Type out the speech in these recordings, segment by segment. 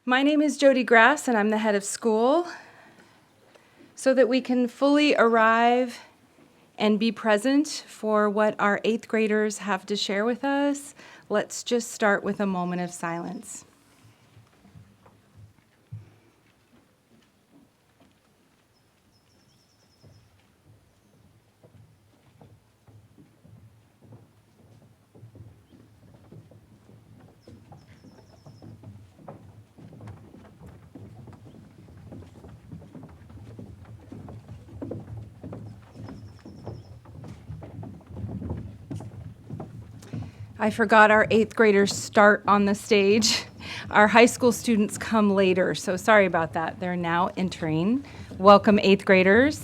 My name is Jody Grass, and I'm the head of school. So that we can fully arrive and be present for what our 8th graders have to share with us, let's just start with a moment of silence. I forgot our 8th graders start on the stage. Our high school students come later, so sorry about that. They're now entering. Welcome, 8th graders.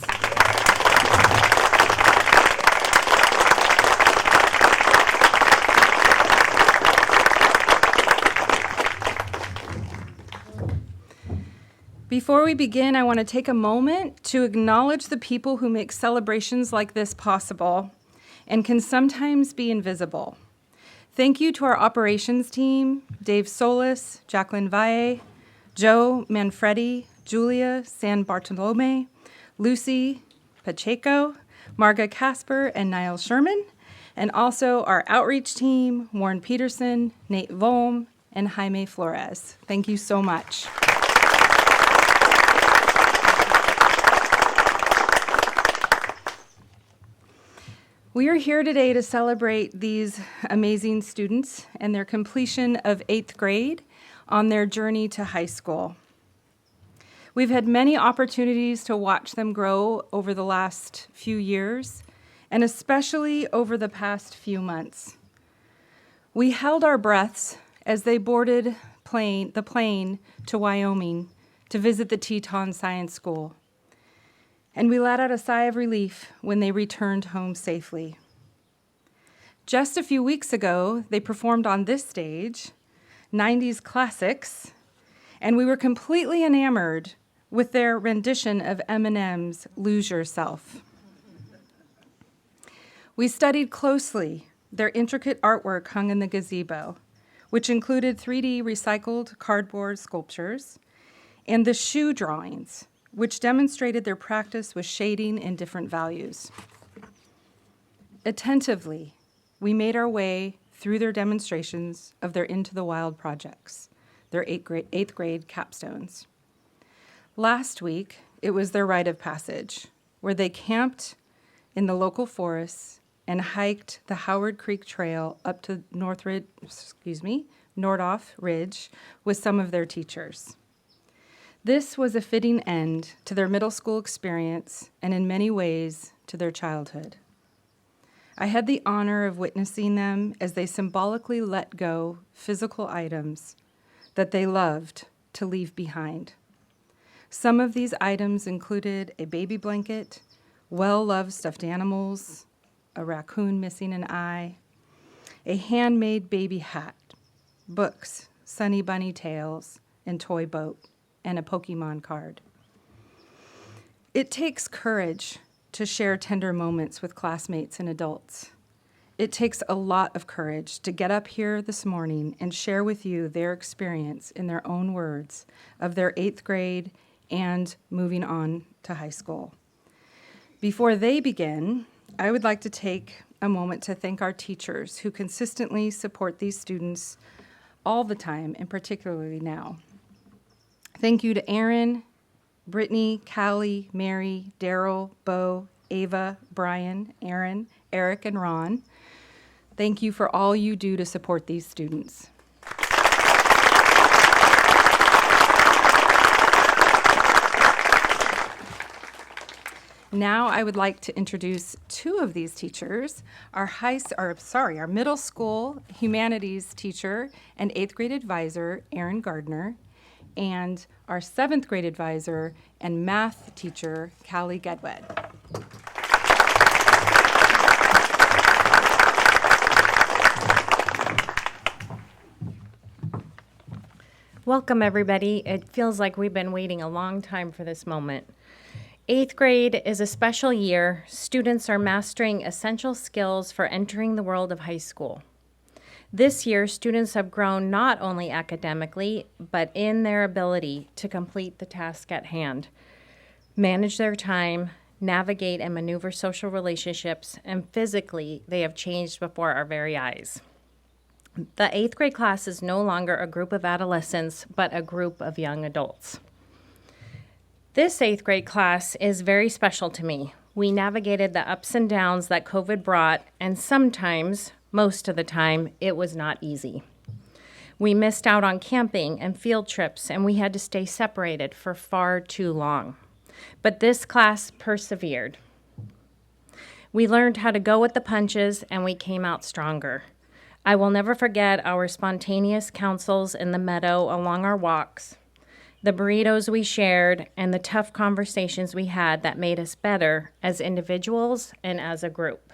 Before we begin, I want to take a moment to acknowledge the people who make celebrations like this possible and can sometimes be invisible. Thank you to our operations team, Dave Solis, Jacqueline Valle, Joe Manfredi, Julia San Bartolome, Lucy Pacheco, Marga Casper, and Niall Sherman, and also our outreach team, Warren Peterson, Nate Volm, and Jaime Flores. Thank you so much. We are here today to celebrate these amazing students and their completion of 8th grade on their journey to high school. We've had many opportunities to watch them grow over the last few years, and especially over the past few months. We held our breaths as they boarded the plane to Wyoming to visit the Teton Science School. And we let out a sigh of relief when they returned home safely. Just a few weeks ago, they performed on this stage, 90s classics, and we were completely enamored with their rendition of Eminem's Lose Yourself. We studied closely their intricate artwork hung in the gazebo, which included 3D recycled cardboard sculptures, and the shoe drawings, which demonstrated their practice with shading and different values. Attentively, we made our way through their demonstrations of their Into the Wild projects, their 8th grade capstones. Last week, it was their rite of passage, where they camped in the local forests and hiked the Howard Creek Trail up to Nordoff Ridge with some of their teachers. This was a fitting end to their middle school experience and in many ways to their childhood. I had the honor of witnessing them as they symbolically let go physical items that they loved to leave behind. Some of these items included a baby blanket, well-loved stuffed animals, a raccoon missing an eye, a handmade baby hat, books, Sunny Bunny tales, and toy boat, and a Pokemon card. It takes courage to share tender moments with classmates and adults. It takes a lot of courage to get up here this morning and share with you their experience in their own words of their 8th grade and moving on to high school. Before they begin, I would like to take a moment to thank our teachers who consistently support these students all the time, and particularly now. Thank you to Aaron, Brittany, Callie, Mary, Daryl, Bo, Ava, Brian, Aaron, Eric, and Ron. Thank you for all you do to support these students. Now I would like to introduce two of these teachers, our middle school humanities teacher and 8th grade advisor, Erin Gardner, and our 7th grade advisor and math teacher, Callie Gedwed. Welcome, everybody. It feels like we've been waiting a long time for this moment. 8th grade is a special year. Students are mastering essential skills for entering the world of high school. This year, students have grown not only academically, but in their ability to complete the task at hand, manage their time, navigate and maneuver social relationships, and physically, they have changed before our very eyes. The 8th grade class is no longer a group of adolescents, but a group of young adults. This 8th grade class is very special to me. We navigated the ups and downs that COVID brought, and sometimes, most of the time, it was not easy. We missed out on camping and field trips, and we had to stay separated for far too long. But this class persevered. We learned how to go with the punches, and we came out stronger. I will never forget our spontaneous counsels in the meadow along our walks, the burritos we shared, and the tough conversations we had that made us better as individuals and as a group.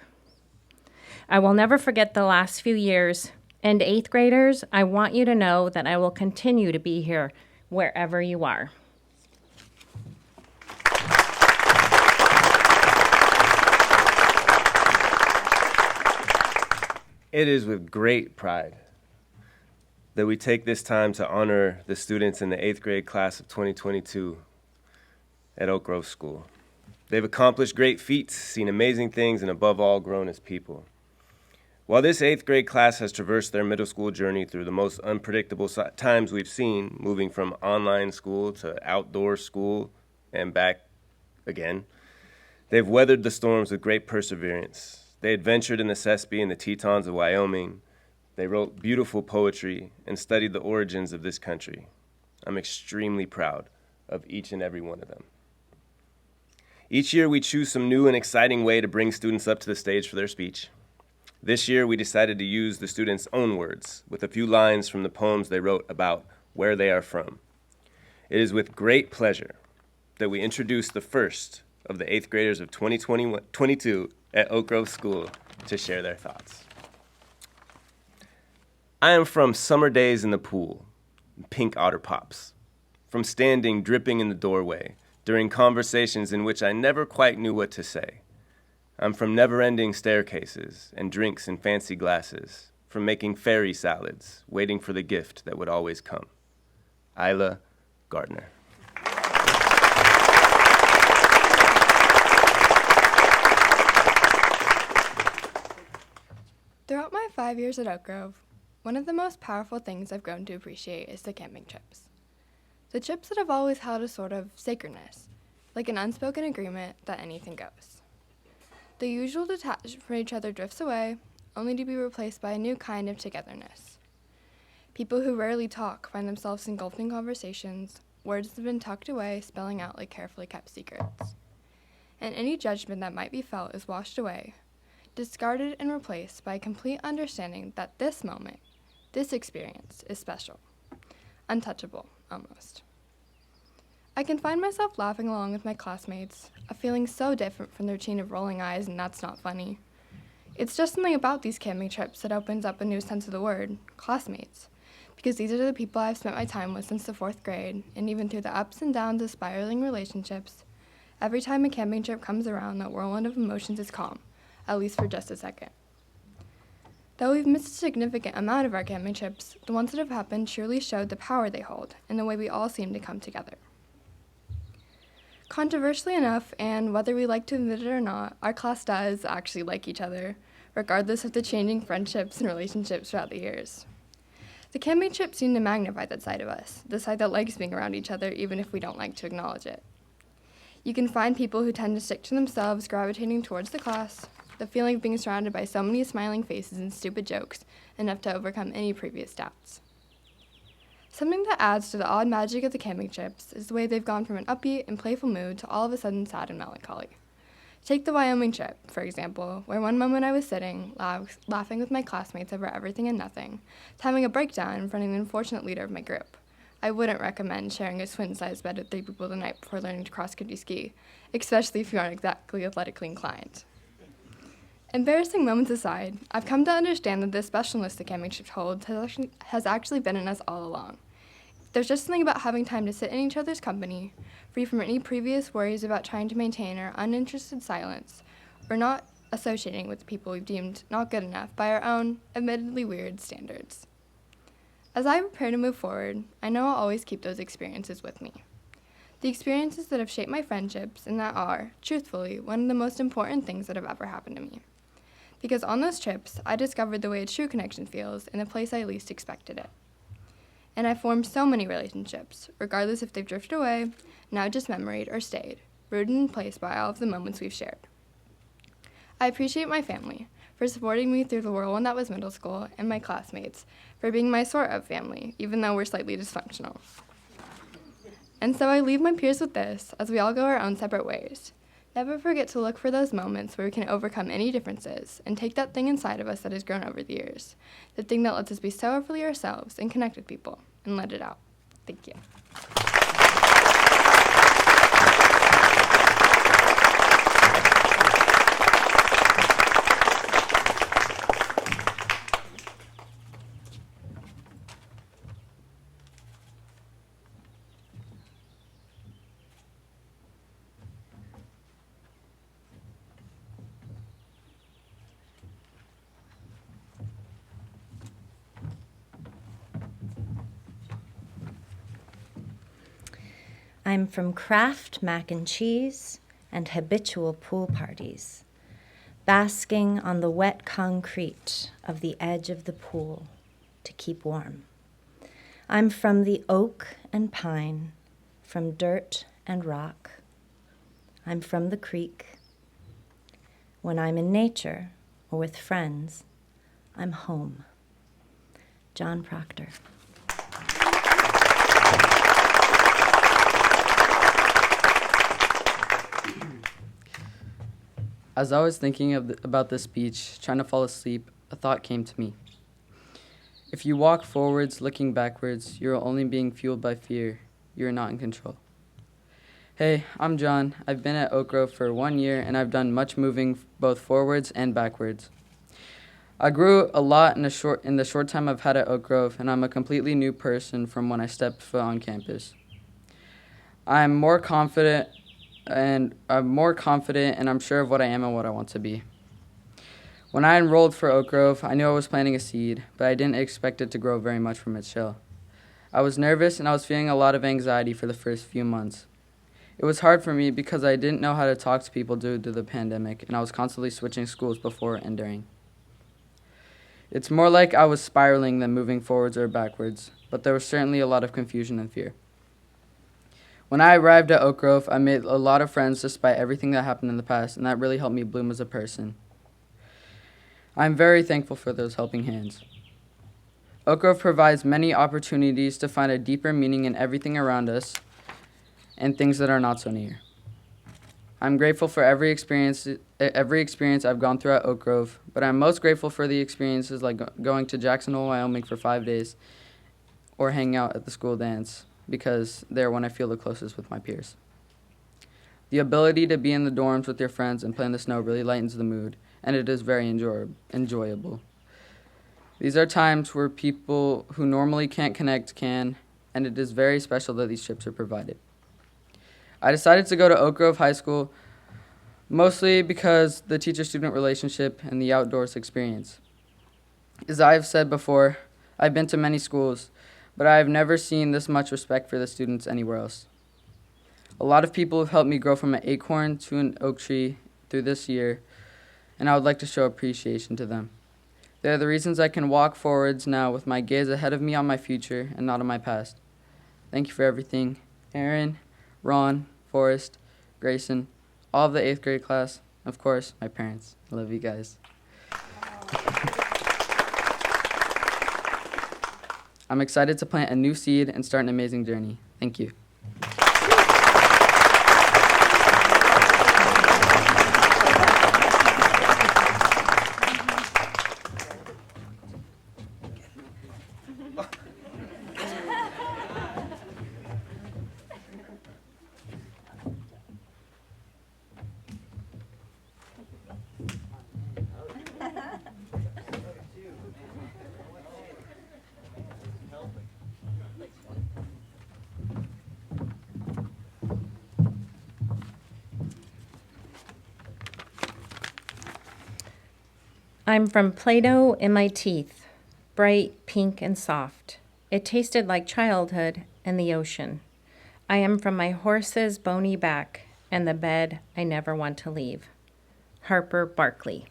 I will never forget the last few years, and 8th graders, I want you to know that I will continue to be here wherever you are. It is with great pride that we take this time to honor the students in the 8th grade class of 2022 at Oak Grove School. They've accomplished great feats, seen amazing things, and above all, grown as people. While this 8th grade class has traversed their middle school journey through the most unpredictable times we've seen, moving from online school to outdoor school and back again, they've weathered the storms with great perseverance. They adventured in the Sespe and the Tetons of Wyoming. They wrote beautiful poetry and studied the origins of this country. I'm extremely proud of each and every one of them. Each year we choose some new and exciting way to bring students up to the stage for their speech. This year we decided to use the students' own words with a few lines from the poems they wrote about where they are from. It is with great pleasure that we introduce the first of the 8th graders of 2022 at Oak Grove School to share their thoughts. I am from summer days in the pool, pink otter pops, from standing dripping in the doorway during conversations in which I never quite knew what to say. I'm from never-ending staircases and drinks in fancy glasses, from making fairy salads, waiting for the gift that would always come. Isla Gardner. Throughout my 5 years at Oak Grove, one of the most powerful things I've grown to appreciate is the camping trips. The trips that have always held a sort of sacredness, like an unspoken agreement that anything goes. The usual detachment from each other drifts away, only to be replaced by a new kind of togetherness. People who rarely talk find themselves engulfed in conversations, words have been tucked away, spelling out like carefully kept secrets. And any judgment that might be felt is washed away, discarded and replaced by a complete understanding that this moment, this experience, is special, untouchable, almost. I can find myself laughing along with my classmates, a feeling so different from the routine of rolling eyes and that's not funny. It's just something about these camping trips that opens up a new sense of the word, classmates, because these are the people I've spent my time with since the 4th grade, and even through the ups and downs of spiraling relationships, every time a camping trip comes around, that whirlwind of emotions is calm, at least for just a second. Though we've missed a significant amount of our camping trips, the ones that have happened surely showed the power they hold and the way we all seem to come together. Controversially enough, and whether we like to admit it or not, our class does actually like each other, regardless of the changing friendships and relationships throughout the years. The camping trips seem to magnify that side of us, the side that likes being around each other even if we don't like to acknowledge it. You can find people who tend to stick to themselves, gravitating towards the class, the feeling of being surrounded by so many smiling faces and stupid jokes, enough to overcome any previous doubts. Something that adds to the odd magic of the camping trips is the way they've gone from an upbeat and playful mood to all of a sudden sad and melancholy. Take the Wyoming trip, for example, where one moment I was sitting, laughing with my classmates over everything and nothing, to having a breakdown in front of the unfortunate leader of my group. I wouldn't recommend sharing a twin-sized bed with 3 people the night before learning to cross-country ski, especially if you aren't exactly athletically inclined. Embarrassing moments aside, I've come to understand that this specialness the camping trip holds has actually been in us all along. There's just something about having time to sit in each other's company, free from any previous worries about trying to maintain our uninterested silence, or not associating with the people we've deemed not good enough by our own, admittedly weird, standards. As I prepare to move forward, I know I'll always keep those experiences with me. The experiences that have shaped my friendships and that are, truthfully, one of the most important things that have ever happened to me. Because on those trips, I discovered the way a true connection feels in the place I least expected it. And I formed so many relationships, regardless if they've drifted away, now just memoried, or stayed, rooted in place by all of the moments we've shared. I appreciate my family for supporting me through the whirlwind that was middle school, and my classmates for being my sort of family, even though we're slightly dysfunctional. And so I leave my peers with this, as we all go our own separate ways. Never forget to look for those moments where we can overcome any differences and take that thing inside of us that has grown over the years, the thing that lets us be so overly ourselves and connect with people, and let it out. Thank you. I'm from Kraft mac and cheese and habitual pool parties, basking on the wet concrete of the edge of the pool to keep warm. I'm from the oak and pine, from dirt and rock. I'm from the creek. When I'm in nature or with friends, I'm home. John Proctor. As I was thinking about this speech, trying to fall asleep, a thought came to me. If you walk forwards looking backwards, you're only being fueled by fear. You're not in control. Hey, I'm John. I've been at Oak Grove for 1 year, and I've done much moving both forwards and backwards. I grew a lot in the short time I've had at Oak Grove, and I'm a completely new person from when I stepped foot on campus. I'm more confident, and I'm sure of what I am and what I want to be. When I enrolled for Oak Grove, I knew I was planting a seed, but I didn't expect it to grow very much from its shell. I was nervous, and I was feeling a lot of anxiety for the first few months. It was hard for me because I didn't know how to talk to people due to the pandemic, and I was constantly switching schools before and during. It's more like I was spiraling than moving forwards or backwards, but there was certainly a lot of confusion and fear. When I arrived at Oak Grove, I made a lot of friends despite everything that happened in the past, and that really helped me bloom as a person. I'm very thankful for those helping hands. Oak Grove provides many opportunities to find a deeper meaning in everything around us and things that are not so near. I'm grateful for every experience I've gone through at Oak Grove, but I'm most grateful for the experiences like going to Jackson Hole, Wyoming for 5 days or hanging out at the school dance, because they're when I feel the closest with my peers. The ability to be in the dorms with your friends and play in the snow really lightens the mood, and it is very enjoyable. These are times where people who normally can't connect can, and it is very special that these trips are provided. I decided to go to Oak Grove High School mostly because the teacher-student relationship and the outdoors experience. As I've said before, I've been to many schools, but I have never seen this much respect for the students anywhere else. A lot of people have helped me grow from an acorn to an oak tree through this year, and I would like to show appreciation to them. They are the reasons I can walk forwards now with my gaze ahead of me on my future and not on my past. Thank you for everything. Aaron, Ron, Forrest, Grayson, all of the 8th grade class, of course, my parents. I love you guys. I'm excited to plant a new seed and start an amazing journey. Thank you. I'm from Play-Doh in my teeth, bright, pink, and soft. It tasted like childhood and the ocean. I am from my horse's bony back and the bed I never want to leave. Harper Barkley.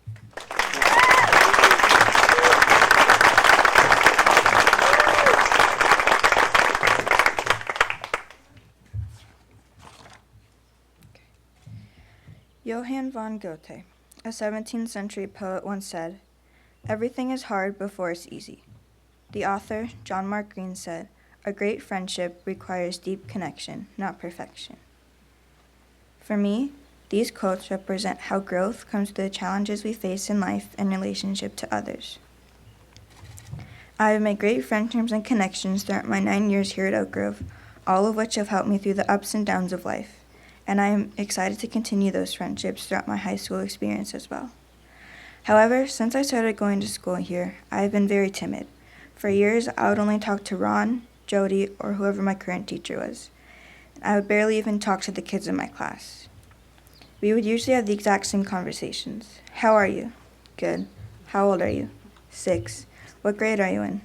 Johann von Goethe, a 17th century poet, once said, "Everything is hard before it's easy." The author, John Mark Green, said, "A great friendship requires deep connection, not perfection." For me, these quotes represent how growth comes to the challenges we face in life and relationship to others. I have made great friendships and connections throughout my 9 years here at Oak Grove, all of which have helped me through the ups and downs of life, and I am excited to continue those friendships throughout my high school experience as well. However, since I started going to school here, I have been very timid. For years, I would only talk to Ron, Jody, or whoever my current teacher was. I would barely even talk to the kids in my class. We would usually have the exact same conversations. How are you? Good. How old are you? 6. What grade are you in?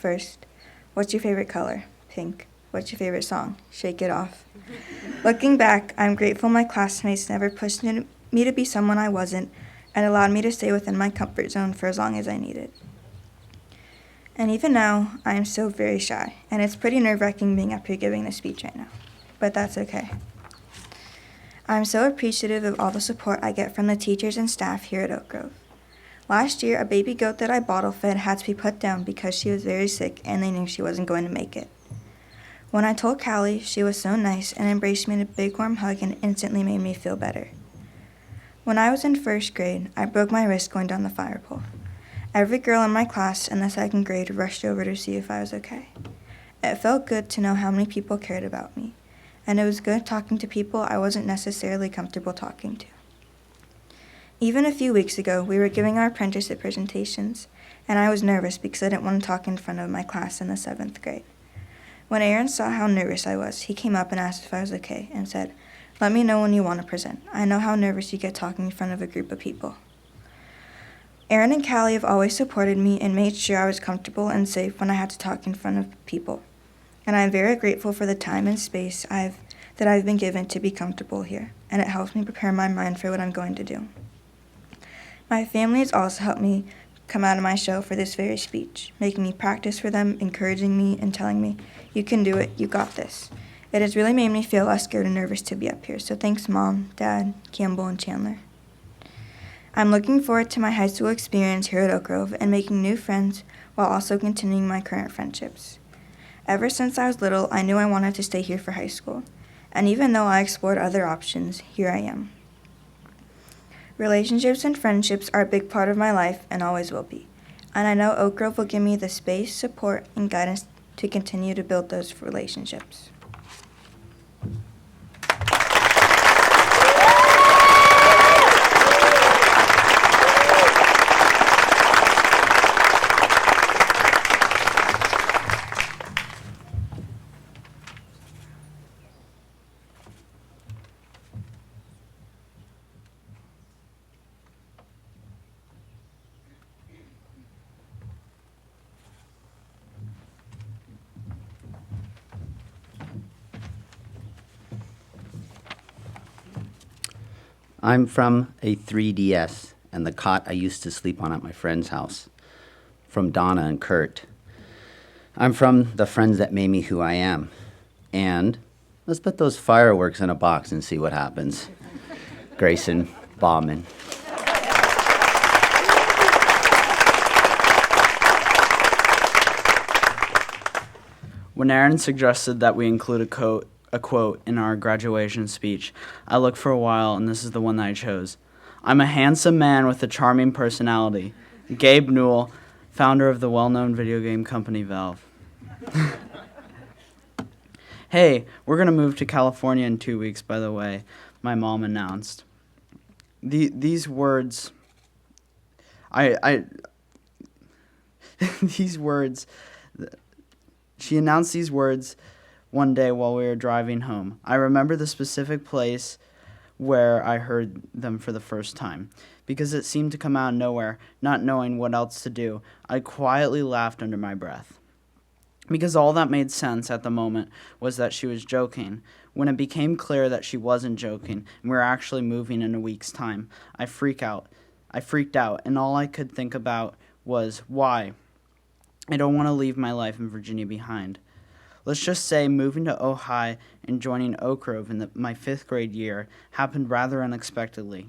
1st. What's your favorite color? Pink. What's your favorite song? Shake It Off. Looking back, I'm grateful my classmates never pushed me to be someone I wasn't and allowed me to stay within my comfort zone for as long as I needed. And even now, I am still very shy, and it's pretty nerve-wracking being up here giving this speech right now. But that's okay. I'm so appreciative of all the support I get from the teachers and staff here at Oak Grove. Last year, a baby goat that I bottle-fed had to be put down because she was very sick and they knew she wasn't going to make it. When I told Callie, she was so nice and embraced me in a big warm hug and instantly made me feel better. When I was in 1st grade, I broke my wrist going down the fire pole. Every girl in my class in the 2nd grade rushed over to see if I was okay. It felt good to know how many people cared about me, and it was good talking to people I wasn't necessarily comfortable talking to. Even a few weeks ago, we were giving our apprenticeship presentations, and I was nervous because I didn't want to talk in front of my class in the 7th grade. When Aaron saw how nervous I was, he came up and asked if I was okay and said, "Let me know when you want to present. I know how nervous you get talking in front of a group of people." Aaron and Callie have always supported me and made sure I was comfortable and safe when I had to talk in front of people. And I am very grateful for the time and space that I've been given to be comfortable here, and it helps me prepare my mind for what I'm going to do. My family has also helped me come out of my shell for this very speech, making me practice for them, encouraging me, and telling me, "You can do it, you got this." It has really made me feel less scared and nervous to be up here, so thanks Mom, Dad, Campbell, and Chandler. I'm looking forward to my high school experience here at Oak Grove and making new friends while also continuing my current friendships. Ever since I was little, I knew I wanted to stay here for high school, and even though I explored other options, here I am. Relationships and friendships are a big part of my life and always will be, and I know Oak Grove will give me the space, support, and guidance to continue to build those relationships. I'm from a 3DS and the cot I used to sleep on at my friend's house. From Donna and Kurt. I'm from the friends that made me who I am. And let's put those fireworks in a box and see what happens. Grayson, Bauman. When Aaron suggested that we include a quote in our graduation speech, I looked for a while, and this is the one that I chose. "I'm a handsome man with a charming personality. Gabe Newell, founder of the well-known video game company Valve." "Hey, we're going to move to California in 2 weeks, by the way," my mom announced. These words... These words... She announced these words one day while we were driving home. I remember the specific place where I heard them for the first time. Because it seemed to come out of nowhere, not knowing what else to do, I quietly laughed under my breath. Because all that made sense at the moment was that she was joking. When it became clear that she wasn't joking and we were actually moving in a week's time, I freaked out, and all I could think about was, why? I don't want to leave my life in Virginia behind. Let's just say moving to Ojai and joining Oak Grove in my 5th grade year happened rather unexpectedly.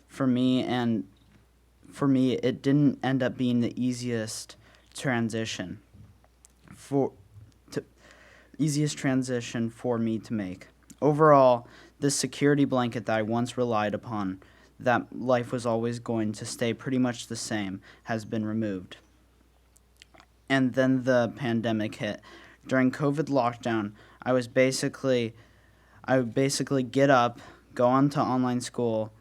For me, it didn't end up being the easiest transition for me to make. Overall, this security blanket that I once relied upon, that life was always going to stay pretty much the same, has been removed. And then the pandemic hit. During COVID lockdown, I would basically get up, go on to online school,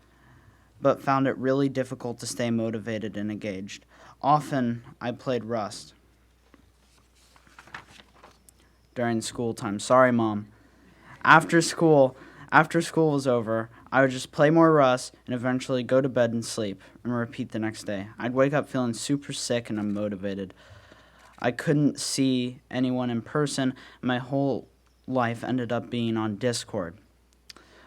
but found it really difficult to stay motivated and engaged. Often, I played Rust during school time. Sorry, Mom. After school was over, I would just play more Rust and eventually go to bed and sleep and repeat the next day. I'd wake up feeling super sick and unmotivated. I couldn't see anyone in person. My whole life ended up being on Discord.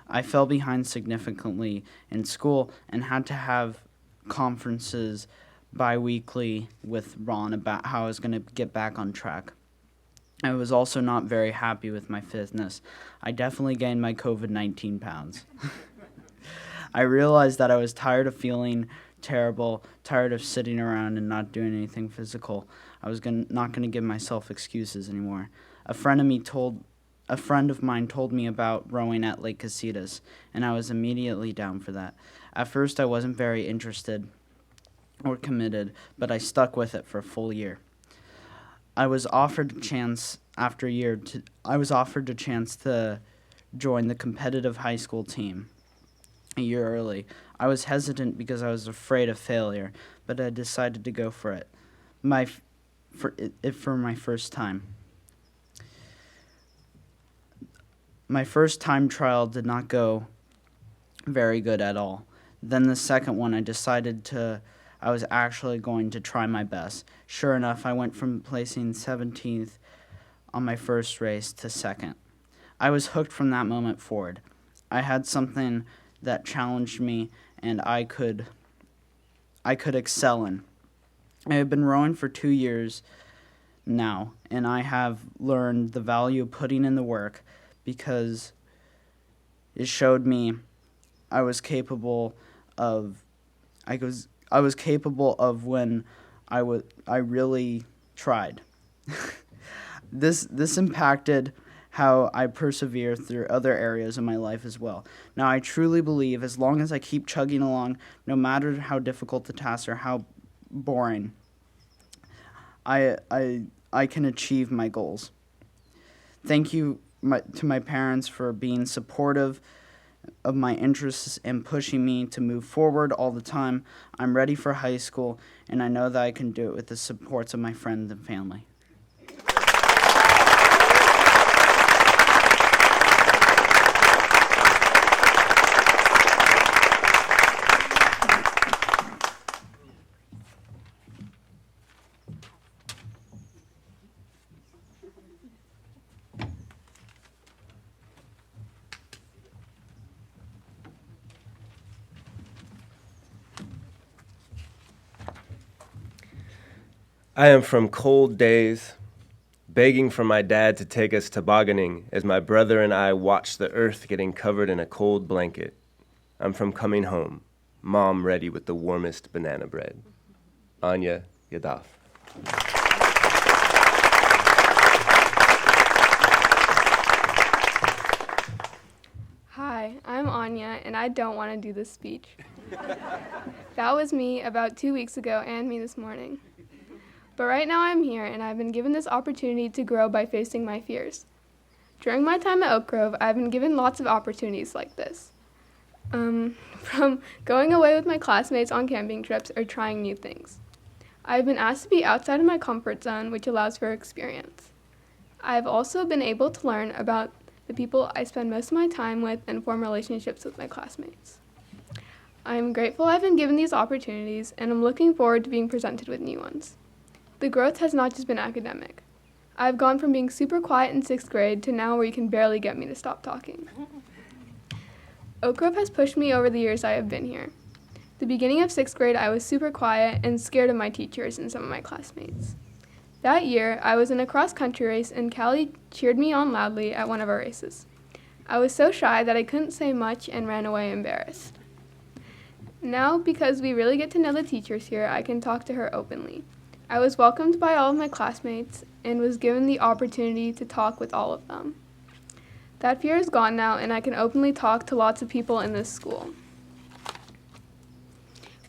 I fell behind significantly in school and had to have conferences bi-weekly with Ron about how I was going to get back on track. I was also not very happy with my fitness. I definitely gained my COVID-19 pounds. I realized that I was tired of feeling terrible, tired of sitting around and not doing anything physical. I was not going to give myself excuses anymore. A friend of mine told me about rowing at Lake Casitas, and I was immediately down for that. At first, I wasn't very interested or committed, but I stuck with it for a full year. I was offered a chance to join the competitive high school team a year early. I was hesitant because I was afraid of failure, but I decided to go for it. For my first time. My first time trial did not go very good at all. Then the second one, I was actually going to try my best. Sure enough, I went from placing 17th on my first race to second. I was hooked from that moment forward. I had something that challenged me and I could excel in. I have been rowing for 2 years now, and I have learned the value of putting in the work because it showed me I was capable of when I really tried. This impacted how I persevere through other areas of my life as well. Now, I truly believe as long as I keep chugging along, no matter how difficult the task or how boring, I can achieve my goals. Thank you to my parents for being supportive of my interests and pushing me to move forward all the time. I'm ready for high school, and I know that I can do it with the supports of my friends and family. I am from cold days, begging for my dad to take us tobogganing as my brother and I watch the earth getting covered in a cold blanket. I'm from coming home, mom ready with the warmest banana bread. Aanya, Yadaf. Hi, I'm Aanya, and I don't want to do this speech. That was me about 2 weeks ago and me this morning. But right now I'm here, and I've been given this opportunity to grow by facing my fears. During my time at Oak Grove, I've been given lots of opportunities like this. From going away with my classmates on camping trips or trying new things. I've been asked to be outside of my comfort zone, which allows for experience. I've also been able to learn about the people I spend most of my time with, and form relationships with my classmates. I am grateful I've been given these opportunities, and I'm looking forward to being presented with new ones. The growth has not just been academic. I've gone from being super quiet in 6th grade to now where you can barely get me to stop talking. Oak Grove has pushed me over the years I have been here. The beginning of 6th grade, I was super quiet and scared of my teachers and some of my classmates. That year, I was in a cross-country race, and Callie cheered me on loudly at one of our races. I was so shy that I couldn't say much and ran away embarrassed. Now, because we really get to know the teachers here, I can talk to her openly. I was welcomed by all of my classmates and was given the opportunity to talk with all of them. That fear is gone now, and I can openly talk to lots of people in this school.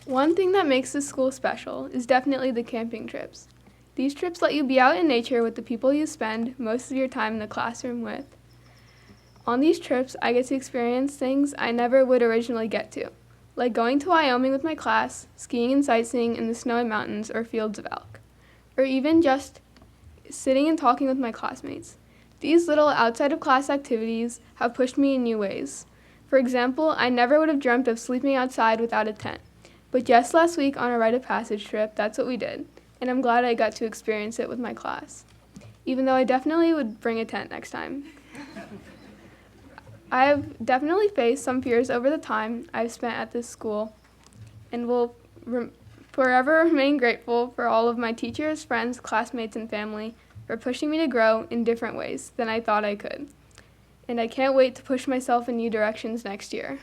One thing that makes this school special is definitely the camping trips. These trips let you be out in nature with the people you spend most of your time in the classroom with. On these trips, I get to experience things I never would originally get to, like going to Wyoming with my class, skiing and sightseeing in the snowy mountains or fields of elk, or even just sitting and talking with my classmates. These little outside-of-class activities have pushed me in new ways. For example, I never would have dreamt of sleeping outside without a tent, but just last week on a rite of passage trip, that's what we did, and I'm glad I got to experience it with my class, even though I definitely would bring a tent next time. I have definitely faced some fears over the time I've spent at this school, and will forever remain grateful for all of my teachers, friends, classmates, and family for pushing me to grow in different ways than I thought I could. And I can't wait to push myself in new directions next year.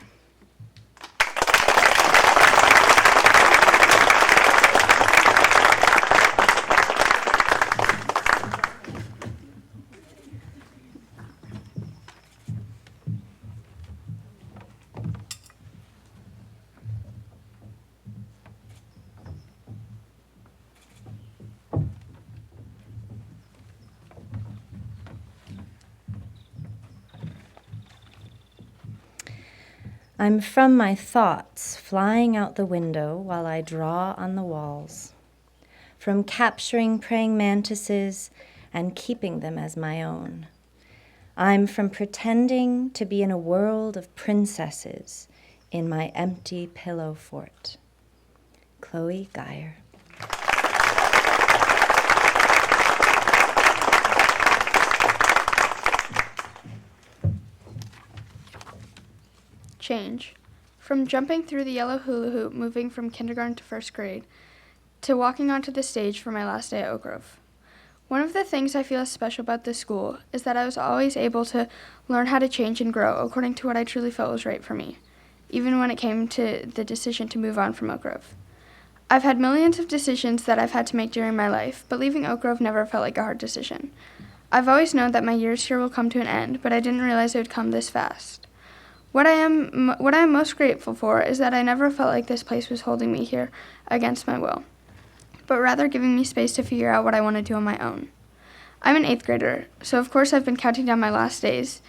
I'm from my thoughts flying out the window while I draw on the walls, from capturing praying mantises and keeping them as my own. I'm from pretending to be in a world of princesses in my empty pillow fort. Chloe Geyer. Change. From jumping through the yellow hula hoop, moving from kindergarten to 1st grade, to walking onto the stage for my last day at Oak Grove. One of the things I feel is special about this school is that I was always able to learn how to change and grow according to what I truly felt was right for me, even when it came to the decision to move on from Oak Grove. I've had millions of decisions that I've had to make during my life, but leaving Oak Grove never felt like a hard decision. I've always known that my years here will come to an end, but I didn't realize it would come this fast. What I am most grateful for is that I never felt like this place was holding me here against my will, but rather giving me space to figure out what I want to do on my own. I'm an 8th grader, so of course I've been counting down my last days,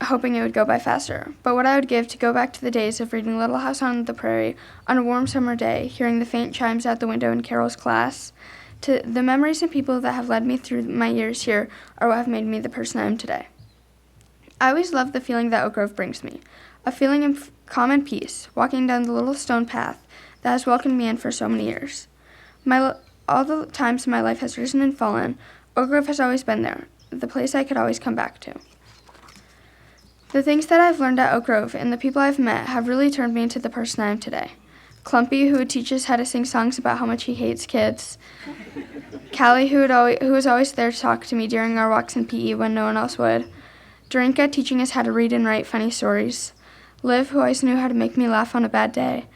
hoping it would go by faster. But what I would give to go back to the days of reading Little House on the Prairie on a warm summer day, hearing the faint chimes out the window in Carol's class, to the memories and people that have led me through my years here are what have made me the person I am today. I always love the feeling that Oak Grove brings me, a feeling of calm and peace, walking down the little stone path that has welcomed me in for so many years. All the times my life has risen and fallen, Oak Grove has always been there, the place I could always come back to. The things that I've learned at Oak Grove and the people I've met have really turned me into the person I am today. Clumpy, who would teach us how to sing songs about how much he hates kids. Callie, who was always there to talk to me during our walks in PE when no one else would. Darinka, teaching us how to read and write funny stories. Liv, who always knew how to make me laugh on a bad day.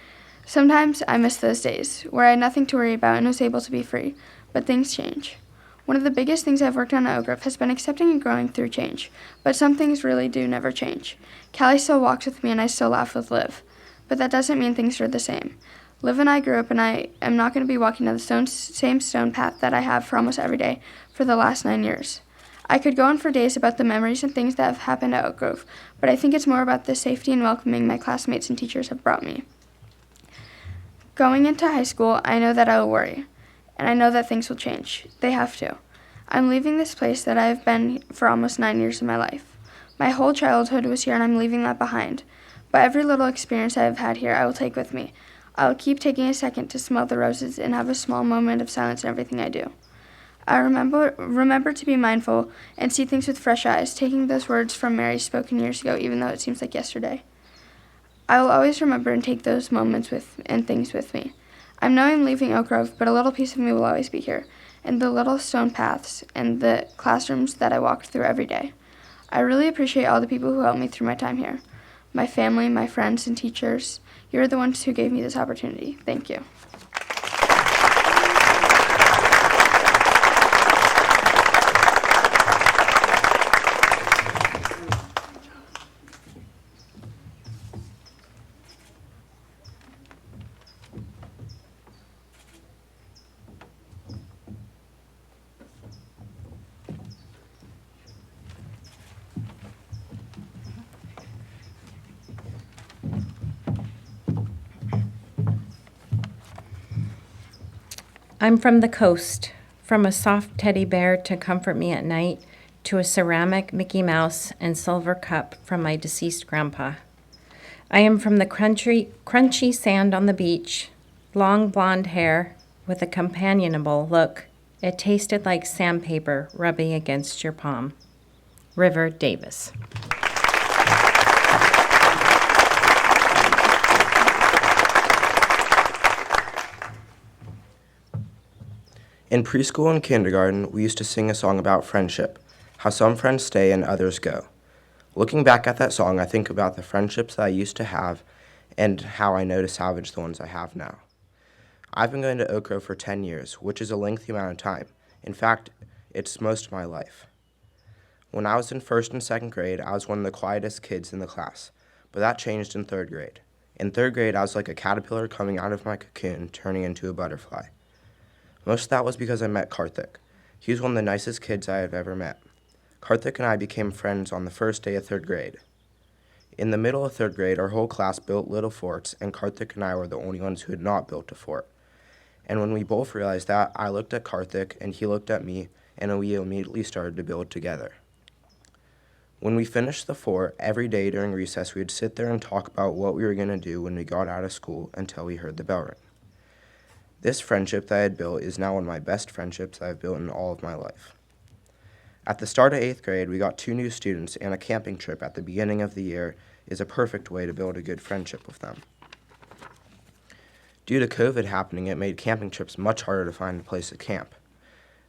Sometimes I miss those days, where I had nothing to worry about and was able to be free, but things change. One of the biggest things I've worked on at Oak Grove has been accepting and growing through change, but some things really do never change. Callie still walks with me and I still laugh with Liv, but that doesn't mean things are the same. Liv and I grew up, and I am not going to be walking down the same stone path that I have for almost every day for the last 9 years. I could go on for days about the memories and things that have happened at Oak Grove, but I think it's more about the safety and welcoming my classmates and teachers have brought me. Going into high school, I know that I will worry, and I know that things will change. They have to. I'm leaving this place that I have been for almost 9 years of my life. My whole childhood was here and I'm leaving that behind. But every little experience I have had here I will take with me. I will keep taking a second to smell the roses and have a small moment of silence in everything I do. I remember to be mindful and see things with fresh eyes, taking those words from Mary spoken years ago, even though it seems like yesterday. I will always remember and take those moments and things with me. I know I'm leaving Oak Grove, but a little piece of me will always be here, and the little stone paths and the classrooms that I walked through every day. I really appreciate all the people who helped me through my time here. My family, my friends, and teachers. You're the ones who gave me this opportunity. Thank you. I'm from the coast, from a soft teddy bear to comfort me at night, to a ceramic Mickey Mouse and silver cup from my deceased grandpa. I am from the crunchy sand on the beach, long blonde hair with a companionable look. It tasted like sandpaper rubbing against your palm. River Davis. In preschool and kindergarten, we used to sing a song about friendship, how some friends stay and others go. Looking back at that song, I think about the friendships that I used to have and how I know to salvage the ones I have now. I've been going to Oak Grove for 10 years, which is a lengthy amount of time. In fact, it's most of my life. When I was in first and second grade, I was one of the quietest kids in the class, but that changed in third grade. In third grade, I was like a caterpillar coming out of my cocoon, turning into a butterfly. Most of that was because I met Karthik. He was one of the nicest kids I have ever met. Karthik and I became friends on the first day of third grade. In the middle of third grade, our whole class built little forts, and Karthik and I were the only ones who had not built a fort. And when we both realized that, I looked at Karthik, and he looked at me, and we immediately started to build together. When we finished the fort, every day during recess, we would sit there and talk about what we were going to do when we got out of school until we heard the bell ring. This friendship that I had built is now one of my best friendships I have built in all of my life. At the start of 8th grade, we got 2 new students, and a camping trip at the beginning of the year is a perfect way to build a good friendship with them. Due to COVID happening, it made camping trips much harder to find a place to camp.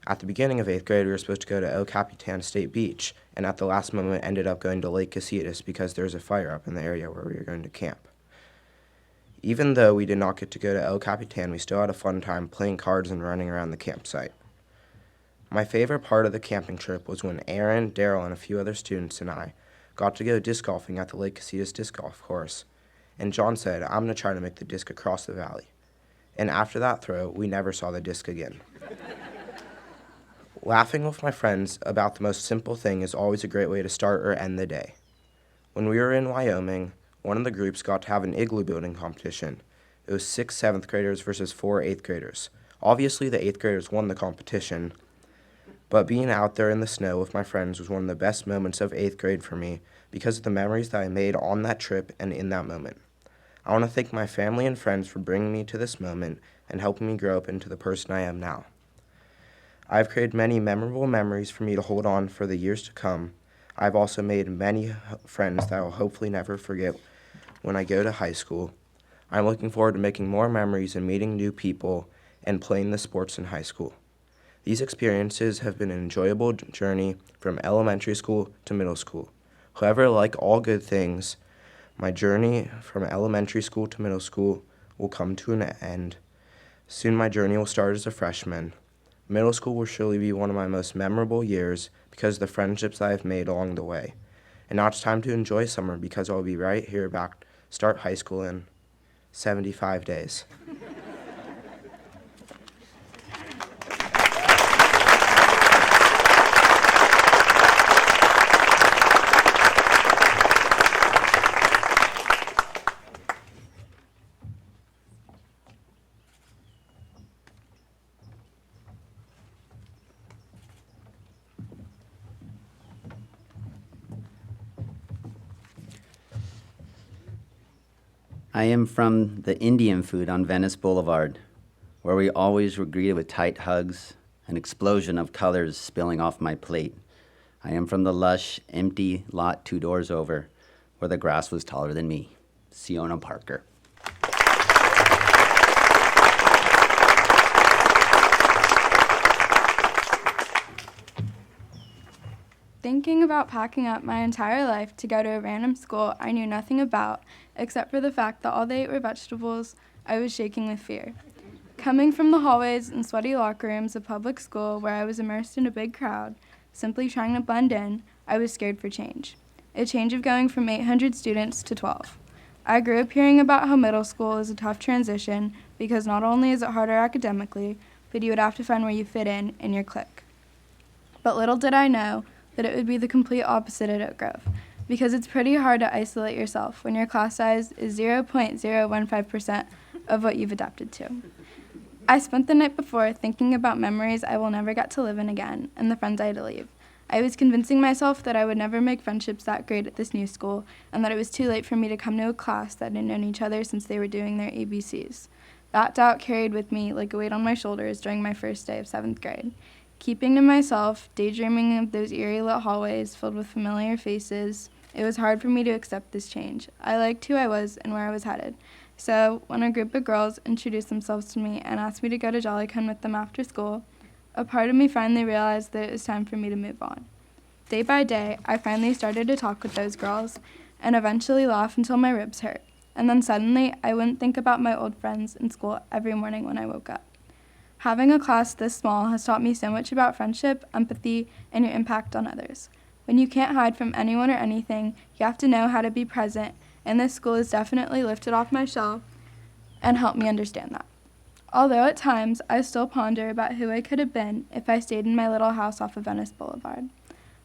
At the beginning of 8th grade, we were supposed to go to El Capitan State Beach, and at the last moment ended up going to Lake Casitas because there was a fire up in the area where we were going to camp. Even though we did not get to go to El Capitan, we still had a fun time playing cards and running around the campsite. My favorite part of the camping trip was when Aaron, Daryl, and a few other students and I got to go disc golfing at the Lake Casitas disc golf course, and John said, "I'm going to try to make the disc across the valley." And after that throw, we never saw the disc again. Laughing with my friends about the most simple thing is always a great way to start or end the day. When we were in Wyoming, one of the groups got to have an igloo building competition. It was 6 7th graders versus 4 8th graders. Obviously, the 8th graders won the competition, but being out there in the snow with my friends was one of the best moments of 8th grade for me because of the memories that I made on that trip and in that moment. I want to thank my family and friends for bringing me to this moment and helping me grow up into the person I am now. I've created many memorable memories for me to hold on for the years to come. I've also made many friends that I will hopefully never forget when I go to high school. I'm looking forward to making more memories and meeting new people and playing the sports in high school. These experiences have been an enjoyable journey from elementary school to middle school. However, like all good things, my journey from elementary school to middle school will come to an end. Soon my journey will start as a freshman. Middle school will surely be one of my most memorable years because of the friendships I have made along the way. And now it's time to enjoy summer because I'll be right here back start high school in 75 days. I am from the Indian food on Venice Boulevard, where we always were greeted with tight hugs, an explosion of colors spilling off my plate. I am from the lush, empty lot 2 doors over, where the grass was taller than me. Siona Parker. Thinking about packing up my entire life to go to a random school I knew nothing about, except for the fact that all they ate were vegetables, I was shaking with fear. Coming from the hallways and sweaty locker rooms of public school where I was immersed in a big crowd, simply trying to blend in, I was scared for change. A change of going from 800 students to 12. I grew up hearing about how middle school is a tough transition because not only is it harder academically, but you would have to find where you fit in your clique. But little did I know that it would be the complete opposite at Oak Grove, because it's pretty hard to isolate yourself when your class size is 0.015% of what you've adapted to. I spent the night before thinking about memories I will never get to live in again and the friends I had to leave. I was convincing myself that I would never make friendships that great at this new school and that it was too late for me to come to a class that had known each other since they were doing their ABCs. That doubt carried with me like a weight on my shoulders during my first day of 7th grade. Keeping to myself, daydreaming of those eerie lit hallways filled with familiar faces, it was hard for me to accept this change. I liked who I was and where I was headed. So, when a group of girls introduced themselves to me and asked me to go to Jollycon with them after school, a part of me finally realized that it was time for me to move on. Day by day, I finally started to talk with those girls and eventually laugh until my ribs hurt. And then suddenly, I wouldn't think about my old friends in school every morning when I woke up. Having a class this small has taught me so much about friendship, empathy, and your impact on others. When you can't hide from anyone or anything, you have to know how to be present, and this school has definitely lifted off my shell and helped me understand that. Although at times, I still ponder about who I could have been if I stayed in my little house off of Venice Boulevard.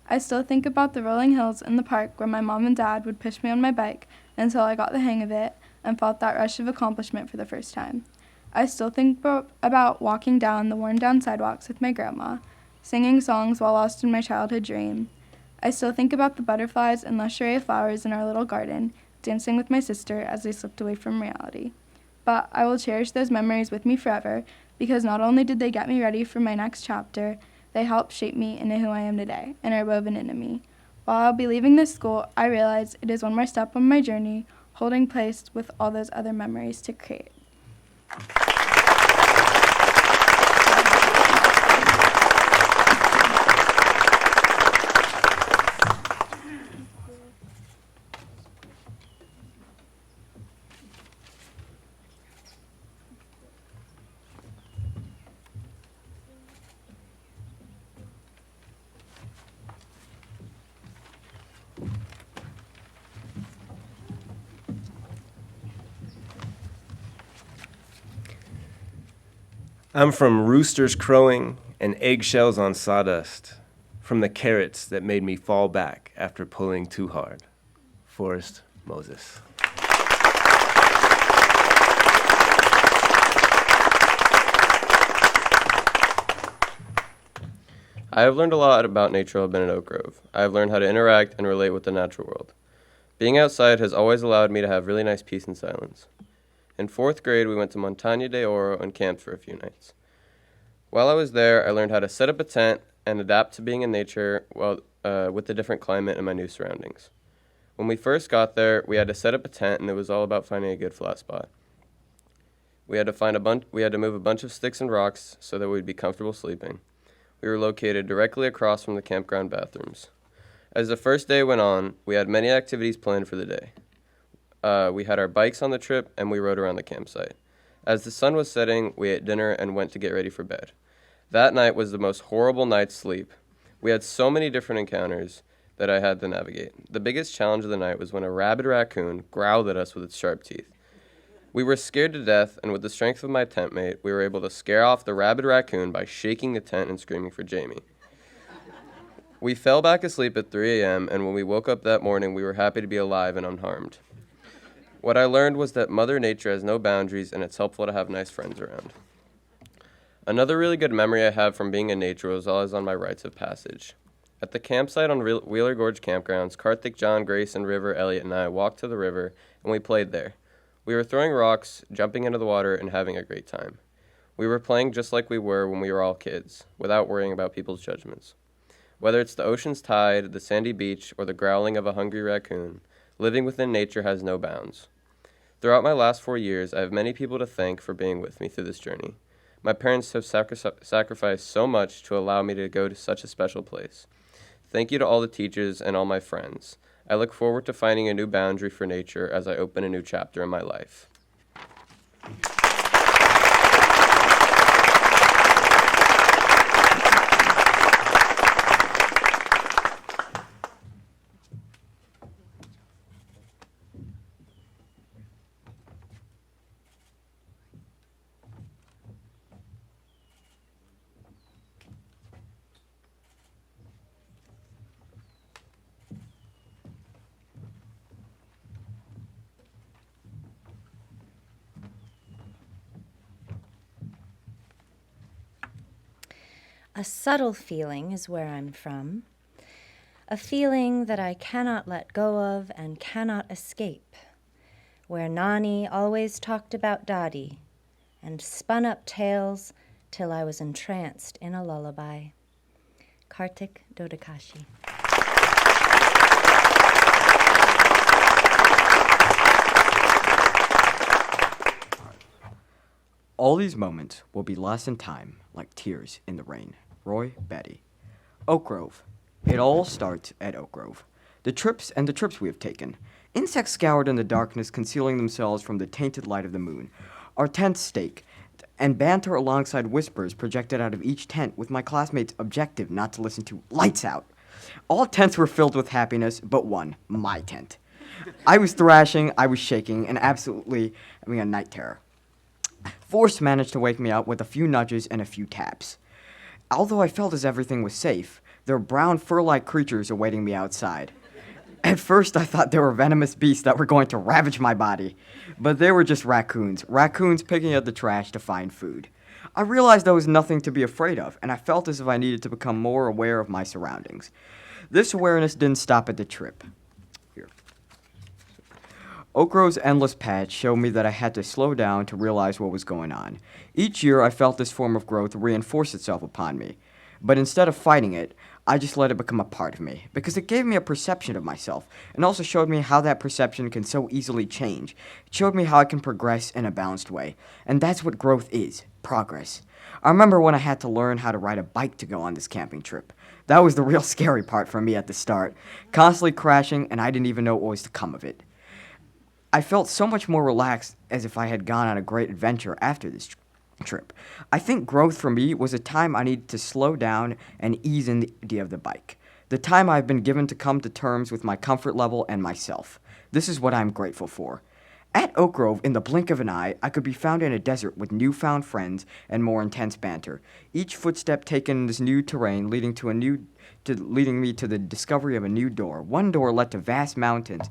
I still think about the rolling hills in the park where my mom and dad would push me on my bike until I got the hang of it and felt that rush of accomplishment for the first time. I still think about walking down the worn-down sidewalks with my grandma, singing songs while lost in my childhood dream. I still think about the butterflies and lush array of flowers in our little garden, dancing with my sister as they slipped away from reality. But I will cherish those memories with me forever, because not only did they get me ready for my next chapter, they helped shape me into who I am today and are woven into me. While I'll be leaving this school, I realize it is one more step on my journey, holding place with all those other memories to create. I'm from roosters crowing and eggshells on sawdust, from the carrots that made me fall back after pulling too hard. Forrest Moses. I have learned a lot about nature while I've been at Oak Grove. I have learned how to interact and relate with the natural world. Being outside has always allowed me to have really nice peace and silence. In 4th grade, we went to Montaña de Oro and camped for a few nights. While I was there, I learned how to set up a tent and adapt to being in nature with the different climate and my new surroundings. When we first got there, we had to set up a tent, and it was all about finding a good flat spot. We had to move a bunch of sticks and rocks so that we'd be comfortable sleeping. We were located directly across from the campground bathrooms. As the first day went on, we had many activities planned for the day. We had our bikes on the trip, and we rode around the campsite. As the sun was setting, we ate dinner and went to get ready for bed. That night was the most horrible night's sleep. We had so many different encounters that I had to navigate. The biggest challenge of the night was when a rabid raccoon growled at us with its sharp teeth. We were scared to death, and with the strength of my tent mate, we were able to scare off the rabid raccoon by shaking the tent and screaming for Jamie. We fell back asleep at 3 a.m., and when we woke up that morning, we were happy to be alive and unharmed. What I learned was that Mother Nature has no boundaries, and it's helpful to have nice friends around. Another really good memory I have from being in nature was while I was on my rites of passage. At the campsite on Wheeler Gorge Campgrounds, Karthik, John, Grayson, River, Elliot, and I walked to the river, and we played there. We were throwing rocks, jumping into the water, and having a great time. We were playing just like we were when we were all kids, without worrying about people's judgments. Whether it's the ocean's tide, the sandy beach, or the growling of a hungry raccoon, living within nature has no bounds. Throughout my last 4 years, I have many people to thank for being with me through this journey. My parents have sacrificed so much to allow me to go to such a special place. Thank you to all the teachers and all my friends. I look forward to finding a new boundary for nature as I open a new chapter in my life. A subtle feeling is where I'm from, a feeling that I cannot let go of and cannot escape, where Nani always talked about Dadi and spun up tales till I was entranced in a lullaby. Karthik Dodakashi. All these moments will be lost in time like tears in the rain. Roy Betty. Oak Grove. It all starts at Oak Grove. The trips we have taken. Insects scoured in the darkness, concealing themselves from the tainted light of the moon. Our tent stake, and banter alongside whispers projected out of each tent with my classmates' objective not to listen to lights out. All tents were filled with happiness, but one, my tent. I was thrashing, I was shaking, and absolutely having a night terror. Force managed to wake me up with a few nudges and a few taps. Although I felt as everything was safe, there were brown fur-like creatures awaiting me outside. At first, I thought they were venomous beasts that were going to ravage my body, but they were just raccoons picking at the trash to find food. I realized there was nothing to be afraid of, and I felt as if I needed to become more aware of my surroundings. This awareness didn't stop at the trip. Oak Grove's endless patch showed me that I had to slow down to realize what was going on. Each year, I felt this form of growth reinforce itself upon me. But instead of fighting it, I just let it become a part of me, because it gave me a perception of myself, and also showed me how that perception can so easily change. It showed me how I can progress in a balanced way, and that's what growth is, progress. I remember when I had to learn how to ride a bike to go on this camping trip. That was the real scary part for me at the start, constantly crashing, and I didn't even know what was to come of it. I felt so much more relaxed, as if I had gone on a great adventure after this trip. I think growth for me was a time I needed to slow down and ease in the idea of the bike. The time I've been given to come to terms with my comfort level and myself. This is what I'm grateful for. At Oak Grove, in the blink of an eye, I could be found in a desert with newfound friends and more intense banter. Each footstep taken in this new terrain leading me to the discovery of a new door. One door led to vast mountains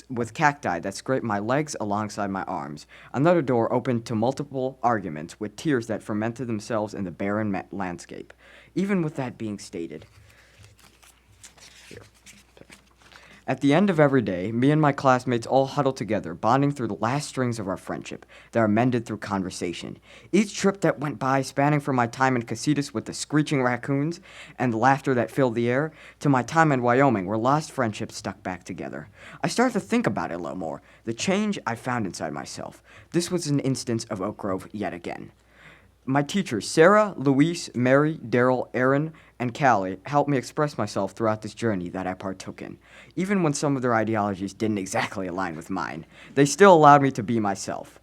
with cacti that scraped my legs alongside my arms. Another door opened to multiple arguments with tears that fermented themselves in the barren landscape. Even with that being stated, at the end of every day, me and my classmates all huddle together, bonding through the last strings of our friendship that are mended through conversation. Each trip that went by, spanning from my time in Casitas with the screeching raccoons and the laughter that filled the air, to my time in Wyoming where lost friendships stuck back together. I started to think about it a little more, the change I found inside myself. This was an instance of Oak Grove yet again. My teachers, Sarah, Louise, Mary, Daryl, Aaron, and Callie, helped me express myself throughout this journey that I partook in. Even when some of their ideologies didn't exactly align with mine, they still allowed me to be myself.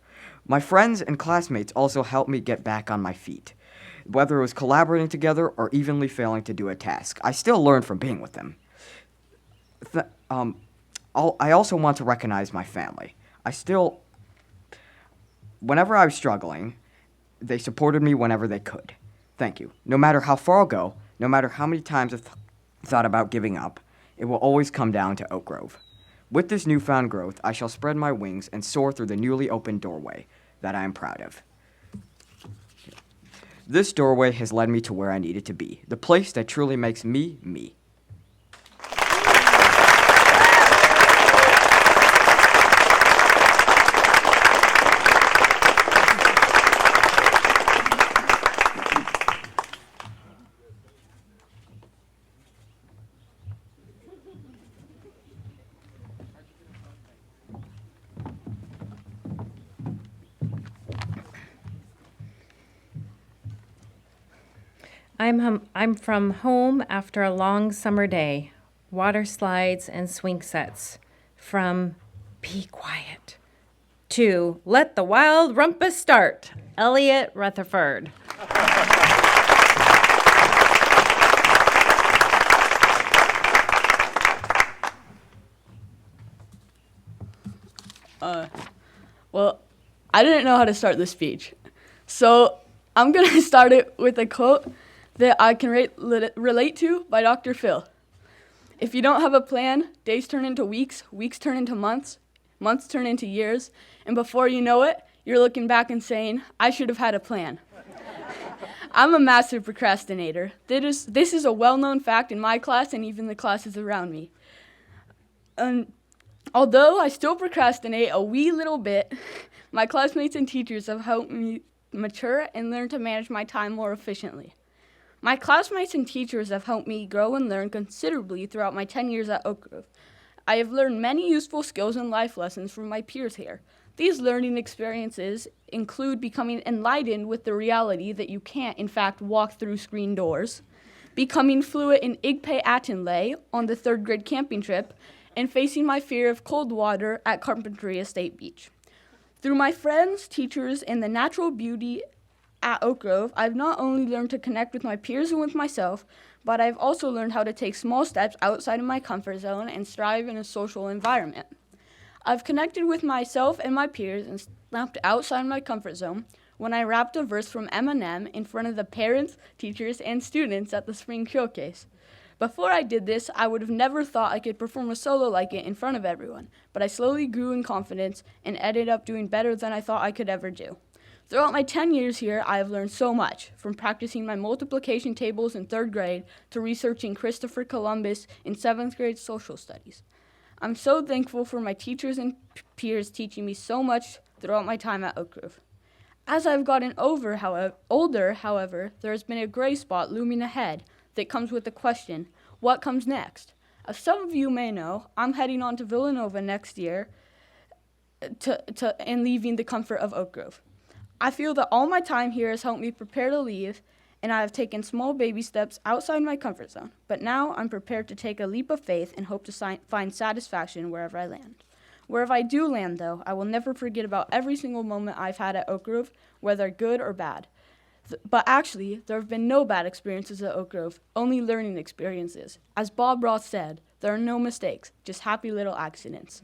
My friends and classmates also helped me get back on my feet. Whether it was collaborating together or evenly failing to do a task, I still learned from being with them. I also want to recognize my family. Whenever I was struggling, they supported me whenever they could. Thank you. No matter how far I'll go, no matter how many times I've thought about giving up, it will always come down to Oak Grove. With this newfound growth, I shall spread my wings and soar through the newly opened doorway that I am proud of. This doorway has led me to where I needed to be, the place that truly makes me, me. I'm from home after a long summer day, water slides and swing sets. From be quiet to let the wild rumpus start, Elliot Rutherford. Well, I didn't know how to start the speech. So I'm going to start it with a quote that I can relate to by Dr. Phil. If you don't have a plan, days turn into weeks, weeks turn into months, months turn into years, and before you know it, you're looking back and saying, I should have had a plan. I'm a massive procrastinator. This is a well-known fact in my class and even the classes around me. Although I still procrastinate a wee little bit, my classmates and teachers have helped me mature and learn to manage my time more efficiently. My classmates and teachers have helped me grow and learn considerably throughout my 10 years at Oak Grove. I have learned many useful skills and life lessons from my peers here. These learning experiences include becoming enlightened with the reality that you can't, in fact, walk through screen doors, becoming fluent in Igpe Atinlay on the 3rd grade camping trip, and facing my fear of cold water at Carpentry Estate Beach. Through my friends, teachers, and the natural beauty at Oak Grove, I've not only learned to connect with my peers and with myself, but I've also learned how to take small steps outside of my comfort zone and strive in a social environment. I've connected with myself and my peers and stepped outside my comfort zone when I rapped a verse from Eminem in front of the parents, teachers, and students at the spring showcase. Before I did this, I would have never thought I could perform a solo like it in front of everyone, but I slowly grew in confidence and ended up doing better than I thought I could ever do. Throughout my 10 years here, I have learned so much, from practicing my multiplication tables in 3rd grade to researching Christopher Columbus in 7th grade social studies. I'm so thankful for my teachers and peers teaching me so much throughout my time at Oak Grove. As I've gotten older, however, there has been a gray spot looming ahead that comes with the question, what comes next? As some of you may know, I'm heading on to Villanova next year and leaving the comfort of Oak Grove. I feel that all my time here has helped me prepare to leave, and I have taken small baby steps outside my comfort zone. But now I'm prepared to take a leap of faith and hope to find satisfaction wherever I land. Wherever I do land, though, I will never forget about every single moment I've had at Oak Grove, whether good or bad. But actually, there have been no bad experiences at Oak Grove, only learning experiences. As Bob Ross said, there are no mistakes, just happy little accidents.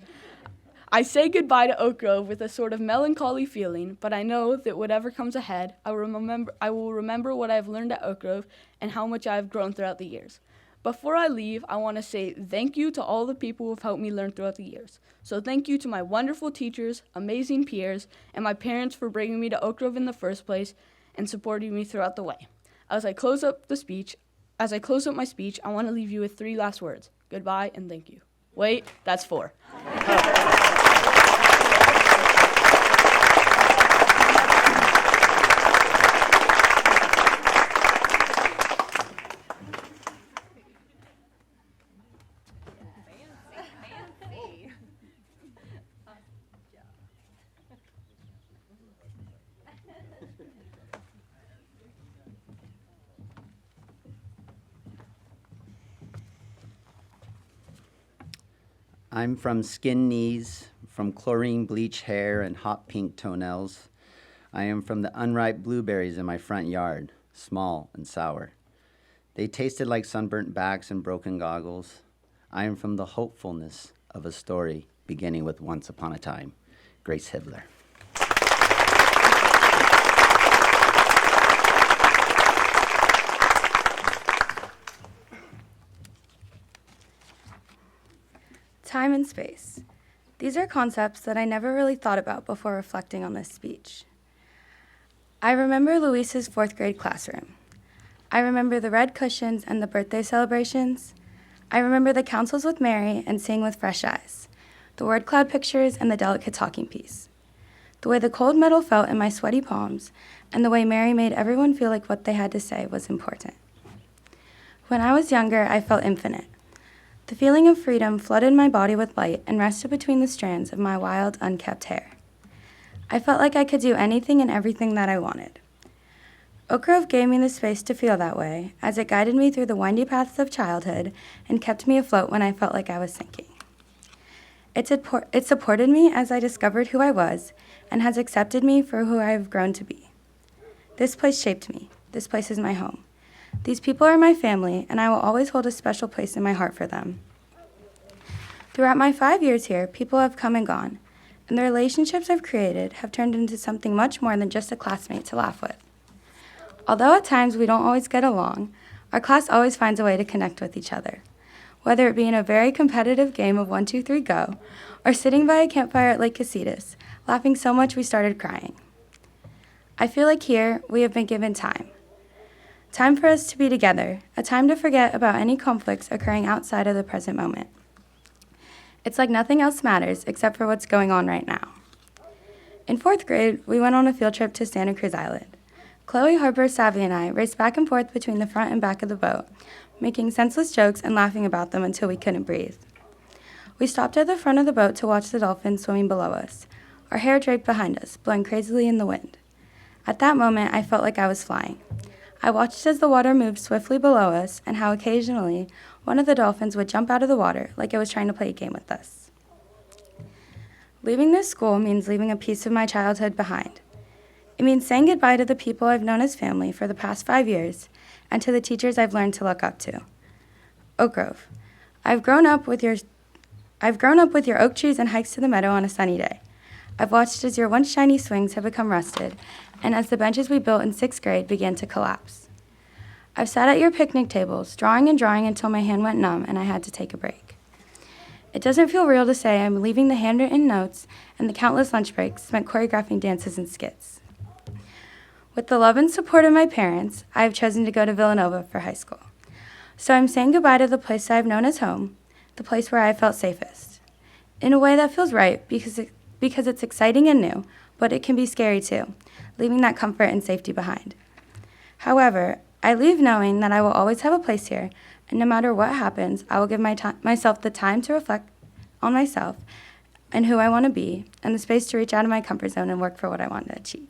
I say goodbye to Oak Grove with a sort of melancholy feeling, but I know that whatever comes ahead, I will remember what I've learned at Oak Grove and how much I've grown throughout the years. Before I leave, I want to say thank you to all the people who have helped me learn throughout the years. So thank you to my wonderful teachers, amazing peers, and my parents for bringing me to Oak Grove in the first place and supporting me throughout the way. As I close up my speech, I want to leave you with 3 last words. Goodbye and thank you. Wait, that's 4. I'm from skin knees, from chlorine bleach hair and hot pink toenails. I am from the unripe blueberries in my front yard, small and sour. They tasted like sunburnt backs and broken goggles. I am from the hopefulness of a story beginning with Once Upon a Time. Grace Hibler. Time and space. These are concepts that I never really thought about before reflecting on this speech. I remember Luis's 4th grade classroom. I remember the red cushions and the birthday celebrations. I remember the councils with Mary and Seeing with Fresh Eyes, the word cloud pictures and the delicate talking piece, the way the cold metal felt in my sweaty palms, and the way Mary made everyone feel like what they had to say was important. When I was younger, I felt infinite. The feeling of freedom flooded my body with light and rested between the strands of my wild, unkept hair. I felt like I could do anything and everything that I wanted. Oak Grove gave me the space to feel that way, as it guided me through the windy paths of childhood and kept me afloat when I felt like I was sinking. It supported me as I discovered who I was and has accepted me for who I have grown to be. This place shaped me. This place is my home. These people are my family, and I will always hold a special place in my heart for them. Throughout my 5 years here, people have come and gone, and the relationships I've created have turned into something much more than just a classmate to laugh with. Although at times we don't always get along, our class always finds a way to connect with each other. Whether it be in a very competitive game of 1, 2, 3, go, or sitting by a campfire at Lake Casitas, laughing so much we started crying. I feel like here we have been given time. Time for us to be together, a time to forget about any conflicts occurring outside of the present moment. It's like nothing else matters except for what's going on right now. In 4th grade, we went on a field trip to Santa Cruz Island. Chloe, Harper, Savvy, and I raced back and forth between the front and back of the boat, making senseless jokes and laughing about them until we couldn't breathe. We stopped at the front of the boat to watch the dolphins swimming below us, our hair draped behind us, blowing crazily in the wind. At that moment, I felt like I was flying. I watched as the water moved swiftly below us and how occasionally one of the dolphins would jump out of the water like it was trying to play a game with us. Leaving this school means leaving a piece of my childhood behind. It means saying goodbye to the people I've known as family for the past 5 years and to the teachers I've learned to look up to. Oak Grove. I've grown up with your oak trees and hikes to the meadow on a sunny day. I've watched as your once shiny swings have become rusted, and as the benches we built in 6th grade began to collapse. I've sat at your picnic tables, drawing and drawing until my hand went numb and I had to take a break. It doesn't feel real to say I'm leaving the handwritten notes and the countless lunch breaks spent choreographing dances and skits. With the love and support of my parents, I have chosen to go to Villanova for high school. So I'm saying goodbye to the place I've known as home, the place where I felt safest. In a way that feels right because it's exciting and new, but it can be scary too, leaving that comfort and safety behind. However, I leave knowing that I will always have a place here, and no matter what happens, I will give myself the time to reflect on myself and who I want to be, and the space to reach out of my comfort zone and work for what I want to achieve.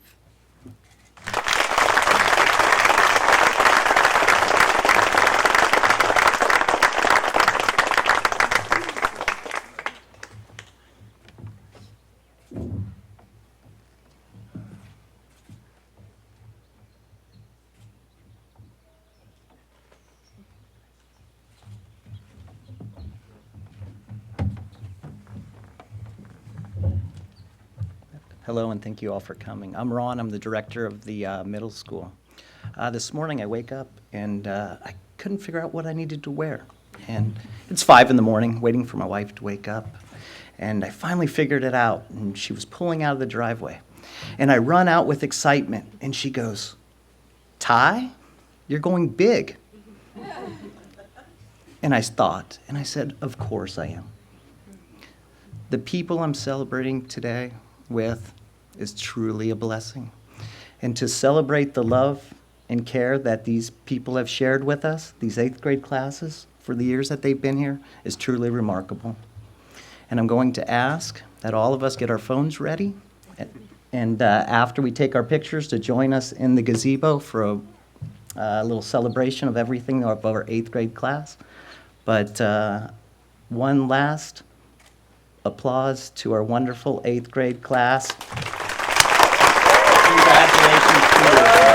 Hello, and thank you all for coming. I'm Ron. I'm the director of the middle school. This morning I wake up and I couldn't figure out what I needed to wear. And it's 5 in the morning, waiting for my wife to wake up. And I finally figured it out, and she was pulling out of the driveway. And I run out with excitement, and she goes, "Ty, you're going big." And I thought, and I said, of course I am. The people I'm celebrating today with is truly a blessing. And to celebrate the love and care that these people have shared with us, these 8th grade classes, for the years that they've been here, is truly remarkable. And I'm going to ask that all of us get our phones ready, and after we take our pictures, to join us in the gazebo for a little celebration of everything of our 8th grade class. But one last applause to our wonderful 8th grade class. Congratulations to you.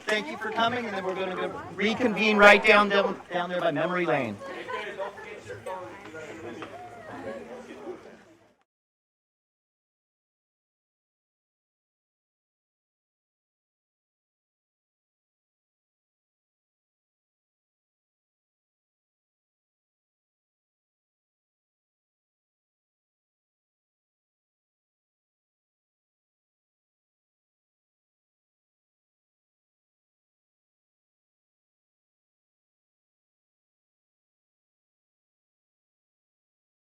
Thank you for coming, and then we're going to reconvene right down there by memory lane.